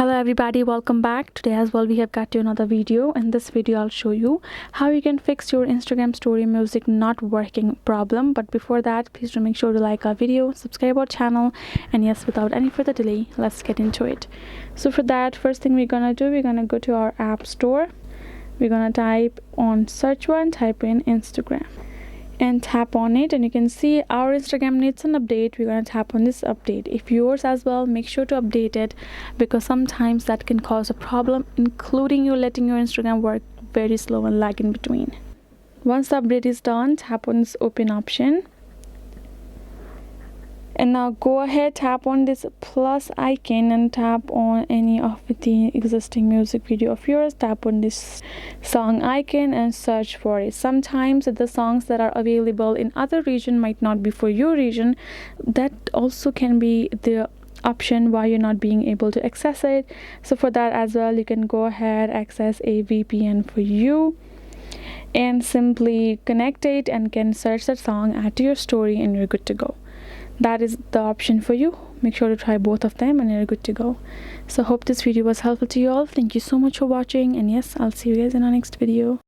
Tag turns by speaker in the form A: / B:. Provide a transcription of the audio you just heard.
A: Hello everybody, welcome back. Today as well we have got you another video. In this video I'll show you how you can fix your Instagram story music not working problem. But before that, please do make sure to like our video, subscribe our channel, and yes, without any further delay, let's get into it. So for that, first thing we're gonna do, we're gonna go to our app store. We're gonna type on search bar and type in Instagram and tap on it, and you can see our Instagram needs an update. We're going to tap on this update. If yours as well, make sure to update it, because sometimes that can cause a problem, including you letting your Instagram work very slow and lag in between. Once the update is done, tap on this open option, and now go ahead, tap on this plus icon and tap on any of the existing music video of yours. Tap on this song icon and search for it. Sometimes the songs that are available in other region might not be for your region. That also can be the option why you're not being able to access it. So for that as well, you can go ahead, access a VPN for you, and simply connect it and can search that song, add to your story, and you're good to go. That is the option for you. Make sure to try both of them and you're good to go. So hope this video was helpful to you all. Thank you so much for watching, and yes, I'll see you guys in our next video.